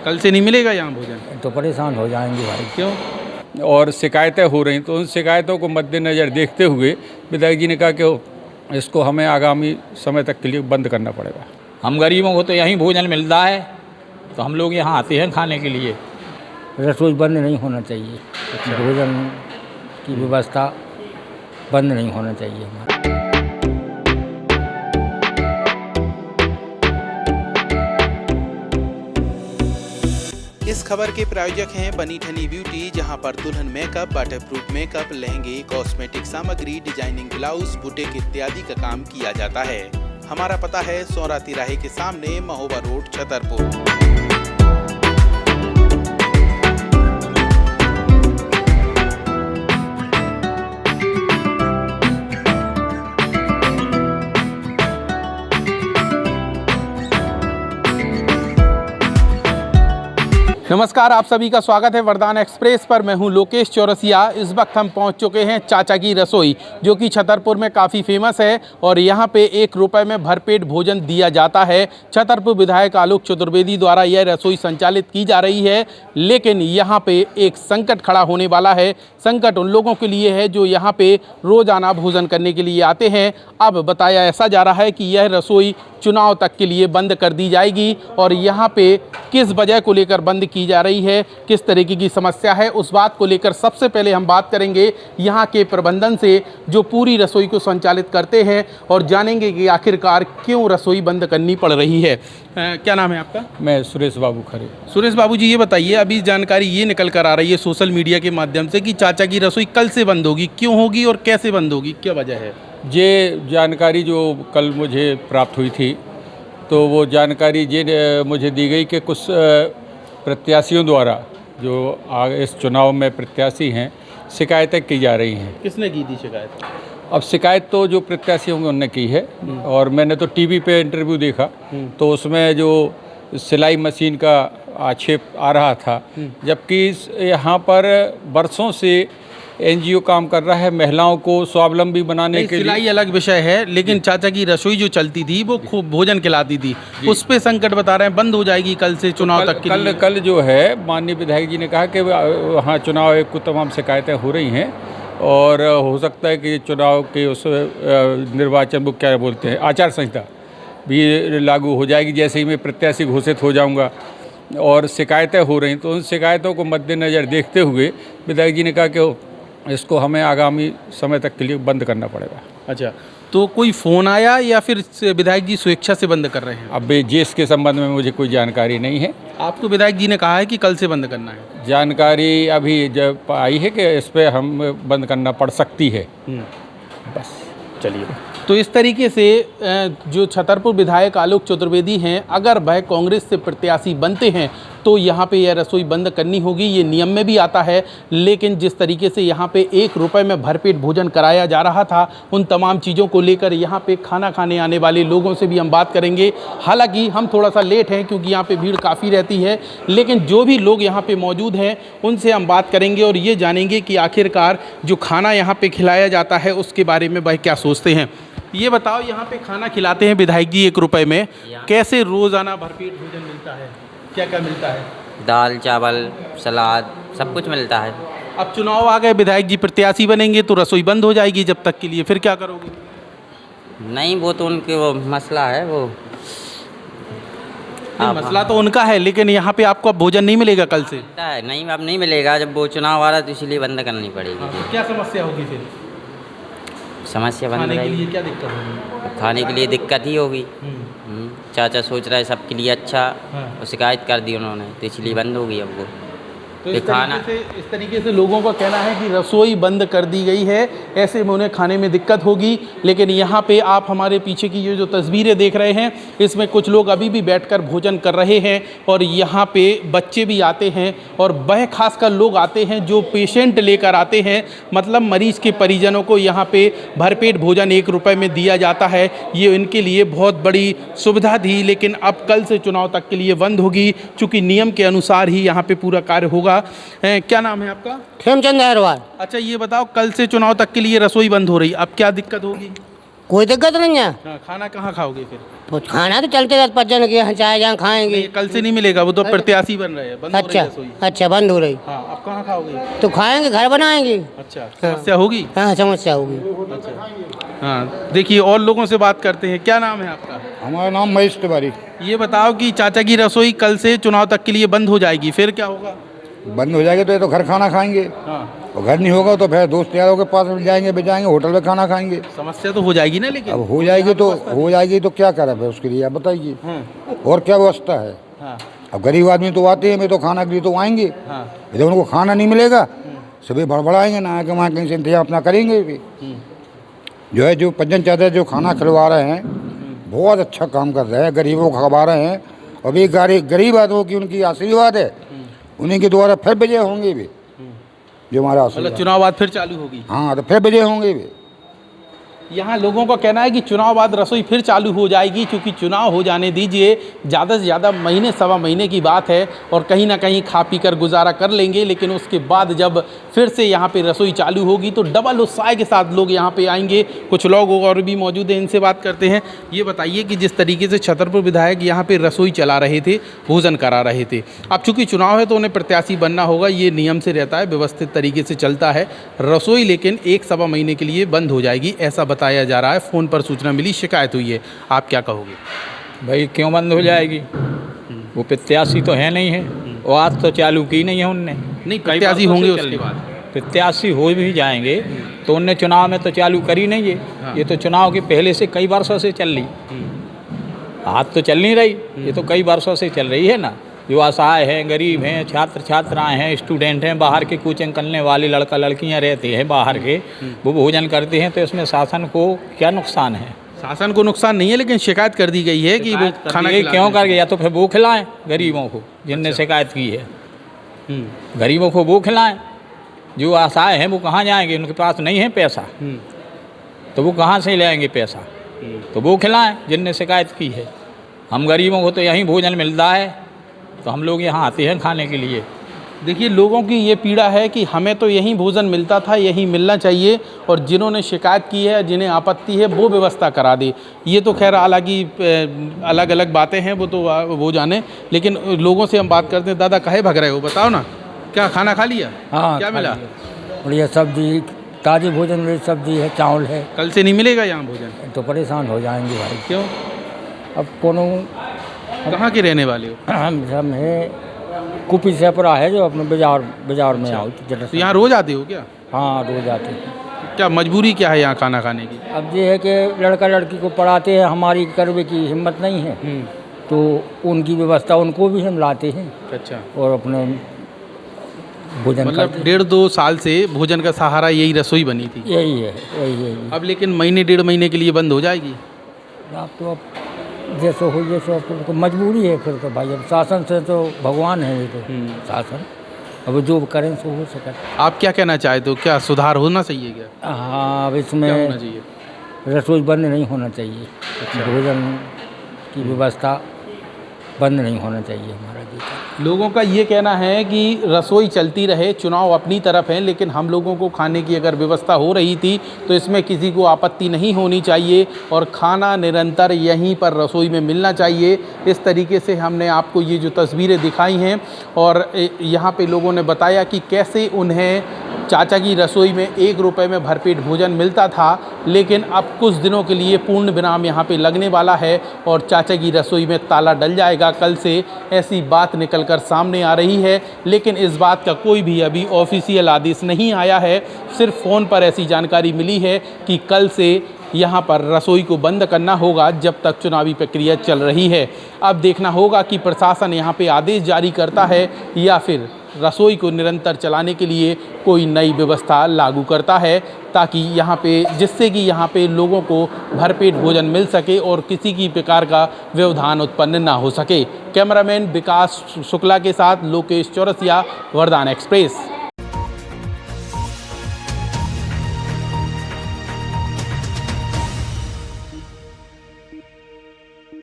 कल से नहीं मिलेगा यहाँ भोजन? तो परेशान हो जाएंगे भाई। क्यों? और शिकायतें हो रही, तो उन शिकायतों को मद्देनज़र देखते हुए विधायक जी ने कहा कि इसको हमें आगामी समय तक के लिए बंद करना पड़ेगा। हम गरीबों को तो यहीं भोजन मिलता है, तो हम लोग यहाँ आते हैं खाने के लिए। रसोई बंद नहीं होना चाहिए। भोजन की व्यवस्था बंद नहीं होना चाहिए। इस खबर के प्रायोजक हैं बनी ठनी ब्यूटी, जहां पर दुल्हन मेकअप, वाटरप्रूफ मेकअप, लहंगे, कॉस्मेटिक सामग्री, डिजाइनिंग ब्लाउज, बुटीक इत्यादि का काम किया जाता है। हमारा पता है सौरा तिराहे के सामने, महोबा रोड, छतरपुर। नमस्कार, आप सभी का स्वागत है वरदान एक्सप्रेस पर। मैं हूं लोकेश चौरसिया। इस वक्त हम पहुंच चुके हैं चाचा की रसोई, जो कि छतरपुर में काफ़ी फेमस है और यहां पे 1 रुपए में भरपेट भोजन दिया जाता है। छतरपुर विधायक आलोक चतुर्वेदी द्वारा यह रसोई संचालित की जा रही है, लेकिन यहां पे एक संकट खड़ा होने वाला है। संकट उन लोगों के लिए है जो यहाँ पे रोज़ाना भोजन करने के लिए आते हैं। अब बताया ऐसा जा रहा है कि यह रसोई चुनाव तक के लिए बंद कर दी जाएगी और यहाँ पे किस वजह को लेकर बंद की जा रही है, किस तरीके की समस्या है, उस बात को लेकर सबसे पहले हम बात करेंगे यहाँ के प्रबंधन से, जो पूरी रसोई को संचालित करते हैं, और जानेंगे कि आखिरकार क्यों रसोई बंद करनी पड़ रही है। क्या नाम है आपका? मैं सुरेश बाबू खरे। सुरेश बाबू जी, ये बताइए, अभी जानकारी ये निकल कर आ रही है सोशल मीडिया के माध्यम से कि चाचा की रसोई कल से बंद होगी। क्यों होगी और कैसे बंद होगी, क्या वजह है? ये जानकारी जो कल मुझे प्राप्त हुई थी, तो वो जानकारी ये मुझे दी गई कि कुछ प्रत्याशियों द्वारा, जो इस चुनाव में प्रत्याशी हैं, शिकायतें की जा रही हैं। किसने की थी शिकायत? अब शिकायत तो जो प्रत्याशी होंगे उन्होंने की है, और मैंने तो टीवी पे इंटरव्यू देखा, तो उसमें जो सिलाई मशीन का आक्षेप आ रहा था, जबकि यहाँ पर बरसों से एनजीओ काम कर रहा है महिलाओं को स्वावलंबी बनाने के लिए। सिलाई अलग विषय है, लेकिन चाचा की रसोई जो चलती थी वो खूब भोजन खिलाती थी, उस पे संकट बता रहे हैं बंद हो जाएगी कल से चुनाव तक के लिए। कल जो है माननीय विधायक जी ने कहा कि वहाँ चुनाव आयोग को तमाम शिकायतें हो रही हैं, और हो सकता है कि चुनाव के उस निर्वाचन, वो क्या बोलते हैं, आचार संहिता भी लागू हो जाएगी जैसे ही मैं प्रत्याशी घोषित हो जाऊँगा, और शिकायतें हो रही, तो उन शिकायतों को मद्देनज़र देखते हुए विधायक जी ने कहा कि इसको हमें आगामी समय तक के लिए बंद करना पड़ेगा। अच्छा, तो कोई फ़ोन आया या फिर विधायक जी स्वेच्छा से बंद कर रहे हैं? अब इसके संबंध में मुझे कोई जानकारी नहीं है। आपको विधायक जी ने कहा है कि कल से बंद करना है? जानकारी अभी जब आई है कि इस पर हम बंद करना पड़ सकती है, बस। चलिए, तो इस तरीके से जो छतरपुर विधायक आलोक चतुर्वेदी हैं, अगर वह कांग्रेस से प्रत्याशी बनते हैं तो यहाँ पे यह रसोई बंद करनी होगी। ये नियम में भी आता है, लेकिन जिस तरीके से यहाँ पे 1 रुपए में भरपेट भोजन कराया जा रहा था, उन तमाम चीज़ों को लेकर यहाँ पे खाना खाने आने वाले लोगों से भी हम बात करेंगे। हालांकि हम थोड़ा सा लेट हैं क्योंकि यहाँ पे भीड़ काफ़ी रहती है, लेकिन जो भी लोग यहाँ पे मौजूद हैं उनसे हम बात करेंगे और ये जानेंगे कि आखिरकार जो खाना यहाँ पर खिलाया जाता है उसके बारे में वह क्या सोचते हैं। ये बताओ, यहाँ पे खाना खिलाते हैं विधायक जी 1 रुपए में, कैसे रोज़ाना भरपेट भोजन मिलता है, क्या क्या मिलता है? दाल, चावल, सलाद, सब कुछ मिलता है। अब चुनाव आ गए, विधायक जी प्रत्याशी बनेंगे तो रसोई बंद हो जाएगी जब तक के लिए, फिर क्या करोगे? नहीं, वो तो उनके वो मसला है, वो मसला तो उनका है, लेकिन यहाँ पे आपको अब भोजन नहीं मिलेगा कल से? नहीं, अब नहीं मिलेगा, जब वो चुनाव आ रहा है तो इसलिए बंद करनी पड़ेगी। तो क्या समस्या होगी फिर? समस्या बंद खाने के रहेगी। लिए क्या दिक्कत होगी? खाने के लिए दिक्कत ही होगी। चाचा सोच रहा है सबके लिए अच्छा, और शिकायत कर दी उन्होंने, तो इसलिए बंद होगी अब वो। तो इस तरीके से लोगों का कहना है कि रसोई बंद कर दी गई है, ऐसे में उन्हें खाने में दिक्कत होगी। लेकिन यहाँ पे आप हमारे पीछे की ये जो तस्वीरें देख रहे हैं, इसमें कुछ लोग अभी भी बैठकर भोजन कर रहे हैं, और यहाँ पे बच्चे भी आते हैं, और वह खासकर लोग आते हैं जो पेशेंट लेकर आते हैं, मतलब मरीज़ के परिजनों को यहाँ पे भरपेट भोजन 1 रुपए में दिया जाता है। ये इनके लिए बहुत बड़ी सुविधा थी, लेकिन अब कल से चुनाव तक के लिए बंद होगी, चूँकि नियम के अनुसार ही यहाँ पे पूरा कार्य होगा। क्या नाम है आपका? खेमचंद अहरवाल। अच्छा, ये बताओ, कल से चुनाव तक के लिए रसोई बंद हो रही, अब क्या दिक्कत होगी? कोई दिक्कत नहीं है। हाँ, खाना कहाँ खाओगे फिर? तो खाना तो चलते 10-5 के यहाँ चाहे जहाँ खाएंगे। नहीं, कल से नहीं मिलेगा, वो तो प्रत्याशी बन रहे हैं, बंद हो रही अच्छा है रसोई। अच्छा, बंद हो रही। हाँ, अब कहाँ खाओगे? तो खाएंगे, घर बनाएंगे। अच्छा, समस्या होगी? हाँ, समस्या होगी। अच्छा, हाँ, देखिए और लोगों से बात करते हैं। क्या नाम है आपका? हमारा नाम महेश तिवारी। ये बताओ कि चाचा की रसोई कल से चुनाव तक के लिए बंद हो जाएगी, फिर क्या होगा? बंद हो जाएगी तो ये तो घर खाना खाएंगे, हाँ, और घर नहीं होगा तो फिर दोस्त यारों के पास जाएंगे, जाएंगे होटल में खाना खाएंगे। समस्या तो हो जाएगी ना, लेकिन अब हो जाएगी तो क्या करें फिर उसके लिए, आप बताइए। हाँ, और क्या व्यवस्था है? हाँ, अब गरीब आदमी तो आते हैं, मैं तो खाना के लिए तो आएंगे। हाँ, जब उनको खाना नहीं मिलेगा सभी बड़बड़ाएंगे ना, कि वहाँ कहीं से इंतजाम अपना करेंगे भी। जो है जो पंजन चाचा जो खाना खिलवा रहे हैं बहुत अच्छा काम कर रहे हैं, गरीबों को खवा रहे हैं। और भी गरीब आदमियों की उनकी आशीर्वाद है, उन्हीं के द्वारा फिर विजय होंगे भी, जो हमारा मतलब आशीर्वाद। चुनाव बाद फिर चालू होगी। हाँ, तो फिर विजय होंगे भी। यहाँ लोगों का कहना है कि चुनाव बाद रसोई फिर चालू हो जाएगी, क्योंकि चुनाव हो जाने दीजिए, ज़्यादा से ज़्यादा महीने सवा महीने की बात है, और कहीं ना कहीं खा पी कर गुजारा कर लेंगे। लेकिन उसके बाद जब फिर से यहाँ पे रसोई चालू होगी तो डबल उत्साह के साथ लोग यहाँ पे आएंगे। कुछ लोग और भी मौजूद हैं, इनसे बात करते हैं। ये बताइए कि जिस तरीके से छतरपुर विधायक यहाँ पे रसोई चला रहे थे, भोजन करा रहे थे, अब चूँकि चुनाव है तो उन्हें प्रत्याशी बनना होगा, ये नियम से रहता है, व्यवस्थित तरीके से चलता है। रसोई लेकिन एक सवा महीने के लिए बंद हो जाएगी, ऐसा बताया जा रहा है। फ़ोन पर सूचना मिली, शिकायत हुई है, आप क्या कहोगे? भाई क्यों बंद हो जाएगी? वो प्रत्याशी तो है नहीं है, और आज तो चालू की नहीं है उनने। नहीं, कई प्रत्याशी वर्षों से होंगे चल उसके रही। बाद। प्रत्याशी हो भी जाएंगे तो उनने चुनाव में तो चालू करी नहीं है। हाँ। ये तो चुनाव के पहले से कई वर्षों से चल रही, आज तो चल नहीं रही, ये तो कई वर्षों से चल रही है ना। जो असहाय हैं, गरीब हैं, छात्र छात्राएं हैं, स्टूडेंट हैं, बाहर के कोचिंग करने वाले लड़का लड़कियां रहते हैं बाहर के, वो भोजन करते हैं, तो इसमें शासन को क्या नुकसान है? शासन को नुकसान नहीं है, लेकिन शिकायत कर दी गई है कि वो खाना ये खिलाते क्यों हैं। कर गया? तो फिर वो खिलाएं गरीबों को, जिनने शिकायत की है। गरीबों को वो खिलाएं, जो असहाय हैं वो कहाँ जाएंगे? उनके पास नहीं है पैसा, तो वो कहाँ से लाएंगे पैसा? तो वो खिलाएं जिनने शिकायत की है। हम गरीबों को तो यहीं भोजन मिलता है, तो हम लोग यहाँ आते हैं खाने के लिए। देखिए, लोगों की ये पीड़ा है कि हमें तो यहीं भोजन मिलता था, यहीं मिलना चाहिए, और जिन्होंने शिकायत की है, जिन्हें आपत्ति है, वो व्यवस्था करा दे। ये तो खैर हालांकि अलग अलग बातें हैं, वो तो वो जाने। लेकिन लोगों से हम बात करते हैं। दादा काहे भग रहे हो, बताओ ना, क्या खाना खा लिया? हाँ, क्या खा मिला? लिया। बढ़िया सब्जी, ताज़ी भोजन में सब्जी है, चावल है। कल से नहीं मिलेगा यहाँ भोजन? तो परेशान हो जाएंगे भाई। क्यों? अब कोनो कहाँ के रहने वाले हो? हम है कुपी सेपरा है, जो अपने बाजार में आओ तो यहाँ रोज आते हो क्या? हाँ, रोज आते हैं। क्या मजबूरी क्या है यहाँ खाना खाने की? अब ये है कि लड़का लड़की को पढ़ाते हैं, हमारी करने की हिम्मत नहीं है, तो उनकी व्यवस्था उनको भी हम लाते हैं। अच्छा, और अपने भोजन मतलब करते हैं। 1.5-2 साल से भोजन का सहारा यही रसोई बनी थी। यही है, यही। अब लेकिन महीने 1.5 महीने के लिए बंद हो जाएगी। आप तो अब जैसे हो जैसे, अब तो मजबूरी है फिर तो भाई। अब शासन से तो भगवान है ये तो शासन, अब जो करें सो हो सके। आप क्या कहना चाहते हो, क्या सुधार होना चाहिए क्या? हाँ, अब क्या इसमें होना चाहिए? रसोई बंद नहीं होना चाहिए। भोजन की व्यवस्था बंद नहीं होना चाहिए हमारा जी। लोगों का ये कहना है कि रसोई चलती रहे, चुनाव अपनी तरफ है, लेकिन हम लोगों को खाने की अगर व्यवस्था हो रही थी तो इसमें किसी को आपत्ति नहीं होनी चाहिए, और खाना निरंतर यहीं पर रसोई में मिलना चाहिए। इस तरीके से हमने आपको ये जो तस्वीरें दिखाई हैं, और यहाँ पे लोगों ने बताया कि कैसे उन्हें चाचा की रसोई में 1 रुपये में भरपेट भोजन मिलता था, लेकिन अब कुछ दिनों के लिए पूर्ण विराम यहाँ पे लगने वाला है, और चाचा की रसोई में ताला डल जाएगा कल से, ऐसी बात निकलकर सामने आ रही है। लेकिन इस बात का कोई भी अभी ऑफिशियल आदेश नहीं आया है, सिर्फ फ़ोन पर ऐसी जानकारी मिली है कि कल से यहाँ पर रसोई को बंद करना होगा जब तक चुनावी प्रक्रिया चल रही है। अब देखना होगा कि प्रशासन यहाँ पे आदेश जारी करता है या फिर रसोई को निरंतर चलाने के लिए कोई नई व्यवस्था लागू करता है, ताकि यहाँ पे जिससे कि यहाँ पे लोगों को भरपेट भोजन मिल सके और किसी की प्रकार का व्यवधान उत्पन्न ना हो सके। कैमरामैन विकास शुक्ला के साथ लोकेश चौरसिया, वरदान एक्सप्रेस।